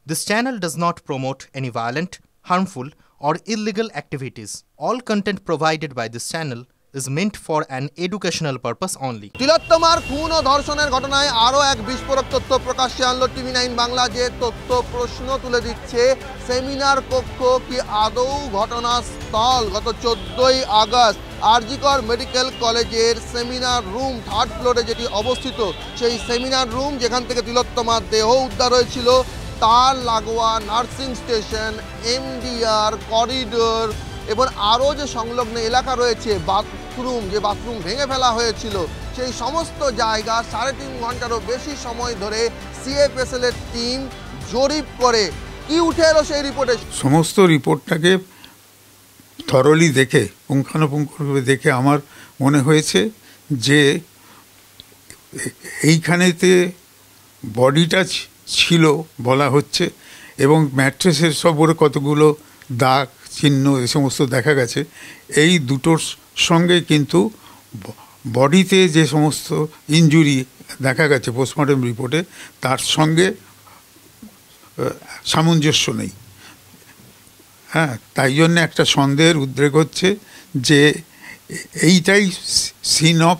This channel does not promote any violent, harmful, or illegal activities. All content provided by this channel is meant for an educational purpose only. তিলোত্তমার খুন ও ধর্ষণের ঘটনায় আরও এক বিস্ফোরক তথ্য প্রকাশ্যে আনলো TV9 বাংলা। যে তথ্য প্রশ্ন তুলে দিচ্ছে, সেমিনার কক্ষ কি আদৌ ঘটনাস্থল? গত 14ই আগস্ট আরজিকর মেডিকেল কলেজের সেমিনার রুম 3rd ফ্লোরে যেটি অবস্থিত, সেই সেমিনার রুম যেখান থেকে তিলোত্তমার দেহ উদ্ধার হয়েছিল, তার লাগোয়া নার্সিং স্টেশন, MDR করিডোর এবং আরও যে সংলগ্ন এলাকা রয়েছে, যে বাথরুম ভেঙে ফেলা হয়েছিল, সেই সমস্ত জায়গা 3.5 ঘন্টারও বেশি সময় ধরে CFSL এর টিম জরিপ করে। কি উঠে এলো সেই রিপোর্টে? সমস্ত রিপোর্টটাকে থরলি দেখে, পুঙ্খানুপুঙ্খভাবে দেখে আমার মনে হয়েছে যে এইখানেতে বডিটা ছিল বলা হচ্ছে, এবং ম্যাট্রেসের সবরে কতগুলো দাগ চিহ্ন এ সমস্ত দেখা গেছে। এই দুটোর সঙ্গে কিন্তু বডিতে যে সমস্ত ইনজুরি দেখা গেছে পোস্টমর্টম রিপোর্টে, তার সঙ্গে সামঞ্জস্য নেই। হ্যাঁ, তাই জন্য একটা সন্দেহের উদ্রেক হচ্ছে যে এইটাই সিন অফ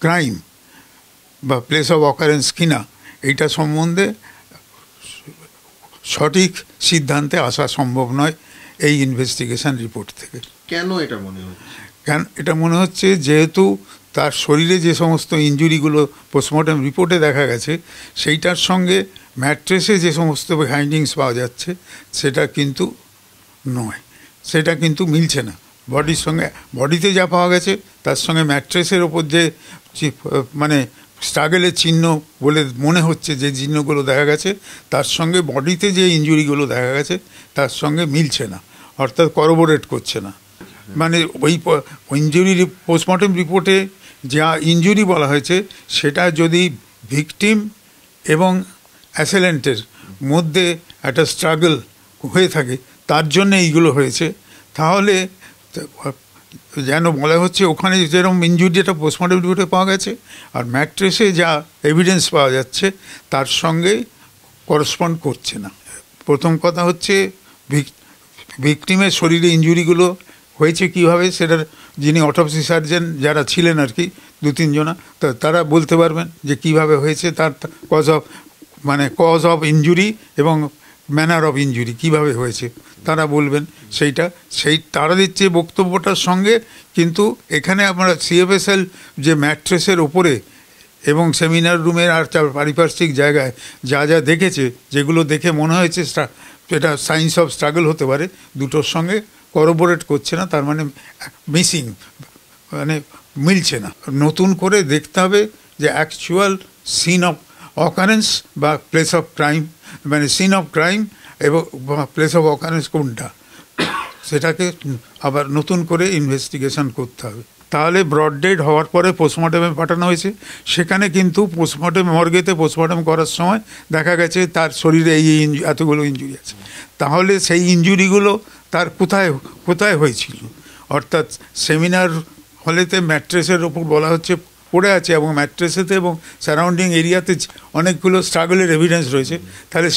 ক্রাইম বা প্লেস অফ অকারেন্স কিনা, এইটা সম্বন্ধে সঠিক সিদ্ধান্তে আসা সম্ভব নয় এই ইনভেস্টিগেশন রিপোর্ট থেকে। কেন এটা মনে হচ্ছে? কেন এটা মনে হচ্ছে? যেহেতু তার শরীরে যে সমস্ত ইনজুরিগুলো পোস্টমর্টম রিপোর্টে দেখা গেছে, সেইটার সঙ্গে ম্যাট্রেসে যে সমস্ত ফাইন্ডিংস পাওয়া যাচ্ছে সেটা কিন্তু নয়, সেটা কিন্তু মিলছে না বডির সঙ্গে। বডিতে যা পাওয়া গেছে তার সঙ্গে ম্যাট্রেসের ওপর যে মানে স্ট্রাগলের চিহ্ন বলে মনে হচ্ছে, যে চিহ্নগুলো দেখা গেছে, তার সঙ্গে বডিতে যে ইনজুরিগুলো দেখা গেছে তার সঙ্গে মিলছে না, অর্থাৎ করবোরেট করছে না। মানে ওই ইনজুরি পোস্টমর্টম রিপোর্টে যা ইনজুরি বলা হয়েছে সেটা যদি ভিকটিম এবং অ্যাসেলেন্টের মধ্যে একটা স্ট্রাগল হয়ে থাকে, তার জন্য এইগুলো হয়েছে, তাহলে যেন বলা হচ্ছে ওখানে যেরকম ইনজুরিটা পোস্টমর্টম রিপোর্টে পাওয়া গেছে আর ম্যাট্রেসে যা এভিডেন্স পাওয়া যাচ্ছে তার সঙ্গে করসপন্ড করছে না। প্রথম কথা হচ্ছে ভিকটিমের শরীরে ইনজুরিগুলো হয়েছে কীভাবে, সেটার যিনি অটোপসি সার্জন যারা ছিলেন আর কি 2-3 জনা, তারা বলতে পারবেন যে কীভাবে হয়েছে, তার কজ অফ ইনজুরি এবং ম্যানার অফ ইনজুরি কীভাবে হয়েছে তারা বলবেন। তারা দিচ্ছে বক্তব্যটার সঙ্গে, কিন্তু এখানে আমরা CFSL যে ম্যাট্রেসের ওপরে এবং সেমিনার রুমের আর পারিপার্শ্বিক জায়গায় যা যা দেখেছে, যেগুলো দেখে মনে হয়েছে এটা সাইন্স অফ স্ট্রাগল হতে পারে, দুটোর সঙ্গে করবোরেট করছে না, তার মানে মিসিং, মানে মিলছে না। নতুন করে দেখতে হবে যে অ্যাকচুয়াল সিন অফ অকারেন্স বা প্লেস অফ ক্রাইম, মানে সিন অফ ক্রাইম এবং প্লেস অফ অকারেন্স কোনটা, সেটাকে আবার নতুন করে ইনভেস্টিগেশন করতে হবে। তাহলে ব্রড ডেড হওয়ার পরে পোস্টমর্টমে পাঠানো হয়েছে, সেখানে কিন্তু পোস্টমর্টম মর্গেতে পোস্টমর্টম করার সময় দেখা গেছে তার শরীরে এতগুলো ইনজুরি আছে। তাহলে সেই ইনজুরিগুলো তার কোথায় হয়েছিল? অর্থাৎ সেমিনার হলেতে ম্যাট্রেসের ওপর বলা হচ্ছে পড়ে আছে, এবং ম্যাট্রেসেতে এবং সারাউন্ডিং এরিয়াতে অনেকগুলো স্ট্রাগলের এভিডেন্স রয়েছে। তাহলে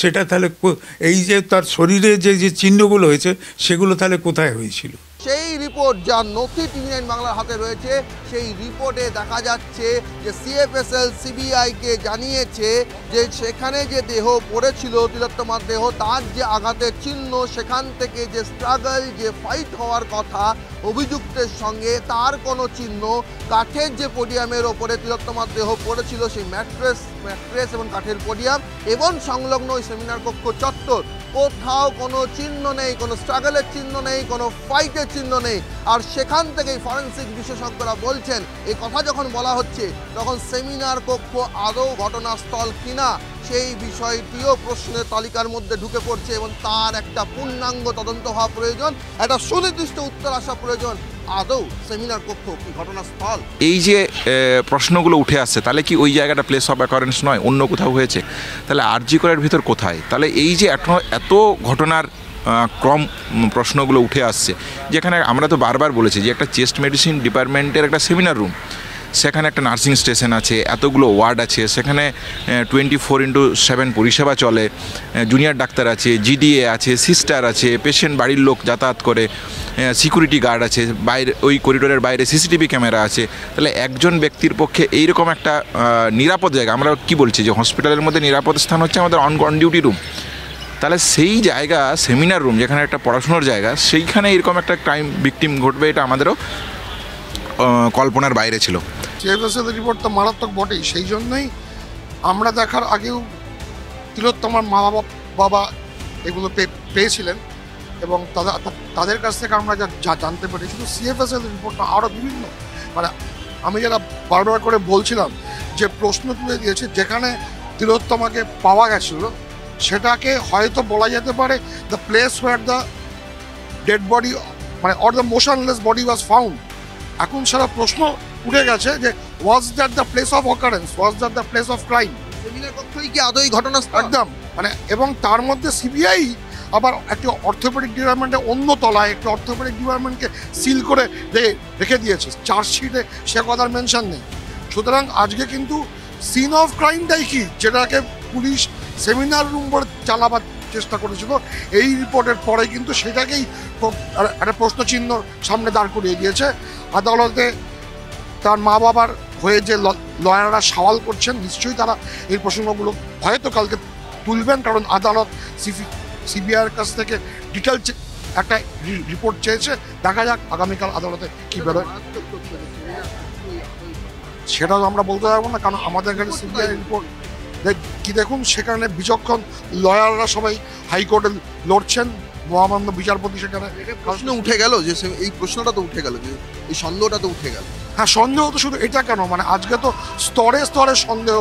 এই যে তার শরীরে যে চিহ্নগুলো হয়েছে সেগুলো তাহলে কোথায় হয়েছিল? সেই রিপোর্ট, যা নথি TV9 বাংলার হাতে রয়েছে, সেই রিপোর্টে দেখা যাচ্ছে যে CFSL CBI-কে জানিয়েছে যে সেখানে যে দেহ পড়েছিল, তিলোত্তমার দেহ, তার যে আঘাতের চিহ্ন, সেখান থেকে যে স্ট্রাগল, যে ফাইট হওয়ার কথা অভিযুক্তের সঙ্গে, তার কোনো চিহ্ন, কাঠের যে পোডিয়ামের ওপরে তিলোত্তমার দেহ পড়েছিল, সেই ম্যাট্রেস এবং কাঠের পোডিয়াম এবং সংলগ্ন ওই সেমিনার কক্ষ চত্বর, কোথাও কোনো চিহ্ন নেই, কোনো স্ট্রাগলের চিহ্ন নেই, কোনো ফাইটের চিহ্ন নেই। আর সেখান থেকেই ফরেন্সিক বিশেষজ্ঞরা বলছেন, এই কথা যখন বলা হচ্ছে তখন সেমিনার কক্ষ আদৌ ঘটনাস্থল কিনা সেই বিষয়টিও প্রশ্নের তালিকার মধ্যে ঢুকে পড়ছে, এবং তার একটা পূর্ণাঙ্গ তদন্ত হওয়া প্রয়োজন, একটা সুনির্দিষ্ট উত্তর আসা প্রয়োজন। আদৌ সেমিনার কক্ষ কি ঘটনাস্থল? এই যে প্রশ্নগুলো উঠে আসছে, তাহলে কি ওই জায়গাটা প্লেস অফ অ্যাকারেন্স নয়, অন্য কোথাও হয়েছে? তাহলে আরজিকরের ভিতর কোথায়? তাহলে এই যে এত ঘটনার ক্রম প্রশ্নগুলো উঠে আসছে, যেখানে আমরা তো বারবার বলেছি যে একটা চেস্ট মেডিসিন ডিপার্টমেন্টের একটা সেমিনার রুম, সেখানে একটা নার্সিং স্টেশন আছে, এতগুলো ওয়ার্ড আছে, সেখানে 24/7 পরিষেবা চলে, জুনিয়র ডাক্তার আছে, জিডিএ আছে, সিস্টার আছে, পেশেন্ট বাড়ির লোক যাতায়াত করে, সিকিউরিটি গার্ড আছে, বাইরে ওই করিডোরের বাইরে সিসিটিভি ক্যামেরা আছে। তাহলে একজন ব্যক্তির পক্ষে এইরকম একটা নিরাপদ জায়গা, আমরা কি বলছি যে হসপিটালের মধ্যে নিরাপদ স্থান হচ্ছে আমাদের অন ডিউটি রুম, তাহলে সেই জায়গা সেমিনার রুম যেখানে একটা পড়াশোনার জায়গা, সেইখানে এরকম একটা ক্রাইম ভিকটিম ঘটবে, এটা আমাদেরও কল্পনার বাইরে ছিল। সিএফএসএল রিপোর্ট তো মারাত্মক বটেই, সেই জন্যই আমরা দেখার আগেও তিলোত্তমার মা বাবা এগুলো পেয়েছিলেন এবং তাদের কাছ থেকে আমরা যা জানতে পারি, শুধু সিএফএসএল রিপোর্টটা আরও বিভিন্ন, মানে আমি যারা বারবার করে বলছিলাম যে প্রশ্ন তুলে দিয়েছে, যেখানে তিলোত্তমাকে পাওয়া গেছিল সেটাকে হয়তো বলা যেতে পারে the place where the dead body, মানে or the motionless body was found. এখন সারা প্রশ্ন উঠে গেছে যে was that the place of occurrence, was that the place of crime, seminar কক্ষই কি আদৌ ঘটনাস্থল? একদম, মানে এবং তার মধ্যে সিবিআই আবার একটি অর্থোপেডিক ডিপার্টমেন্টে অন্য তলায় একটি অর্থোপেডিক ডিপার্টমেন্টকে সিল করে রেখে দিয়েছে, চার্জশিটে সে কথার মেনশন নেই। সুতরাং আজকে কিন্তু সিন অফ ক্রাইমটাই কি, যেটাকে পুলিশ সেমিনার রুম করে চালাবার চেষ্টা করেছিল, এই রিপোর্টের পরে কিন্তু সেটাকেই একটা প্রশ্নচিহ্ন সামনে দাঁড় করিয়ে দিয়েছে। আদালতে তার মা বাবার হয়ে যে লয়াররা সওয়াল করছেন, নিশ্চয়ই তারা এই প্রসঙ্গগুলো হয়তো কালকে তুলবেন, কারণ আদালত সিবিআইয়ের কাছ থেকে ডিটেল একটা রিপোর্ট চেয়েছে। দেখা যাক আগামীকাল আদালতে কী বেরোয়, সেটাও আমরা বলতে পারবো না, কারণ আমাদের কাছে সিবিআই রিপোর্ট কি দেখুন, সেখানে বিচক্ষণ লয়াররা সবাই হাইকোর্টে লড়ছেন, মহামান্য বিচারপতি সেখানে। প্রশ্ন উঠে গেল যে এই প্রশ্নটা তো উঠে গেল, যে এই সন্দেহটা তো উঠে গেল। হ্যাঁ, সন্দেহ তো শুধু এটা কেন, মানে আজকে তো স্তরে স্তরে সন্দেহ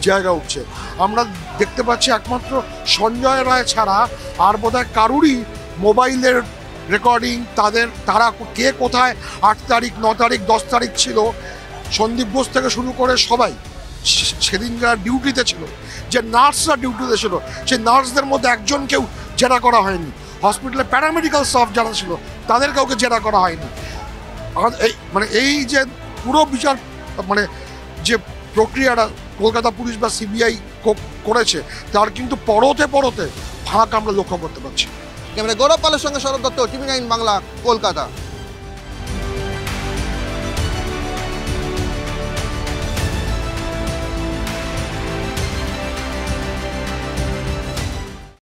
জায়গা উঠছে। আমরা দেখতে পাচ্ছি একমাত্র সঞ্জয় রায় ছাড়া আর বোধহয় কারুরই মোবাইলের রেকর্ডিং, তারা কে কোথায় 8 তারিখ 9 তারিখ 10 তারিখ ছিল, সন্দীপ ঘোষ থেকে শুরু করে সবাই সেদিন যারা ডিউটিতে ছিল, যে নার্সরা ডিউটিতে ছিল, সেই নার্সদের মধ্যে একজনকেও জেরা করা হয়নি। হসপিটালে প্যারামেডিক্যাল স্টাফ যারা ছিল তাদের কাউকে জেরা করা হয়নি। এই যে পুরো বিচার, মানে যে প্রক্রিয়াটা কলকাতা পুলিশ বা সিবিআই করেছে, তার কিন্তু পরতে ফাঁক আমরা লক্ষ্য করতে পারছি। ক্যামেরা গৌরব পালের সঙ্গে শরৎ দত্ত, TV9 বাংলা, কলকাতা।